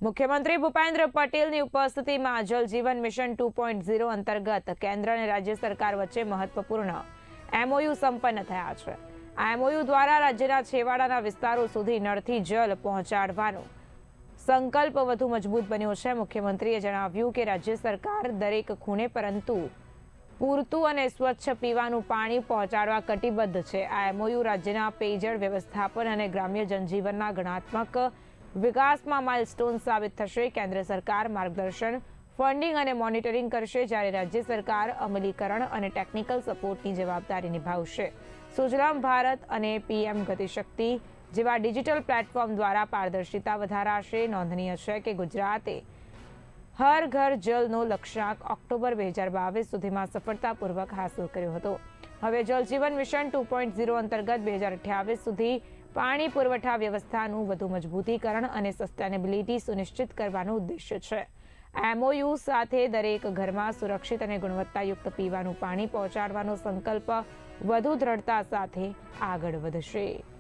મુખ્યમંત્રી ભૂપેન્દ્ર પટેલની ઉપસ્થિતિમાં જલ જીવન મિશન 2.0 અંતર્ગત કેન્દ્ર અને રાજ્ય સરકાર વચ્ચે મહત્વપૂર્ણ MOU સંપન્ન થયા છે. આ MOU દ્વારા રાજ્યના છેવાડાના વિસ્તારો સુધી નળથી જલ પહોંચાડવાનો સંકલ્પ વધુ મજબૂત બન્યો છે. મુખ્યમંત્રીએ જણાવ્યું કે રાજ્ય સરકાર દરેક ખૂણે પરંતુ પૂરતું અને સ્વચ્છ પીવાનું પાણી પહોંચાડવા કટિબદ્ધ છે. આ MOU રાજ્યના પેયજળ વ્યવસ્થાપન અને ગ્રામ્ય જનજીવનના ગુણાત્મક વિકાસમાં માઇલસ્ટોન સાબિત થશે. કેન્દ્ર સરકાર માર્ગદર્શન, ફંડિંગ અને મોનિટરિંગ કરશે, જ્યારે રાજ્ય સરકાર અમલીકરણ અને ટેકનિકલ સપોર્ટની જવાબદારી નિભાવશે. સુજલામ ભારત અને PM ગતિશક્તિ જેવા ડિજિટલ પ્લેટફોર્મ દ્વારા પારદર્શિતા વધારાશે. નોંધનીય છે કે ગુજરાતે હર ઘર જલનો લક્ષ્યાંક ઓક્ટોબર 2022 સુધીમાં સફળતાપૂર્વક હાંસલ કર્યો હતો. હવે જલ જીવન મિશન 2.0 અંતર્ગત 2028 સુધી પાણી પુરવઠા વ્યવસ્થાનું વધુ મજબૂતીકરણ અને સસ્ટેનેબિલિટી સુનિશ્ચિત કરવાનો ઉદ્દેશ્ય છે. MOU સાથે દરેક ઘરમાં સુરક્ષિત અને ગુણવત્તાયુક્ત પીવાનું પાણી પહોંચાડવાનો સંકલ્પ વધુ દ્રઢતા સાથે આગળ વધશે.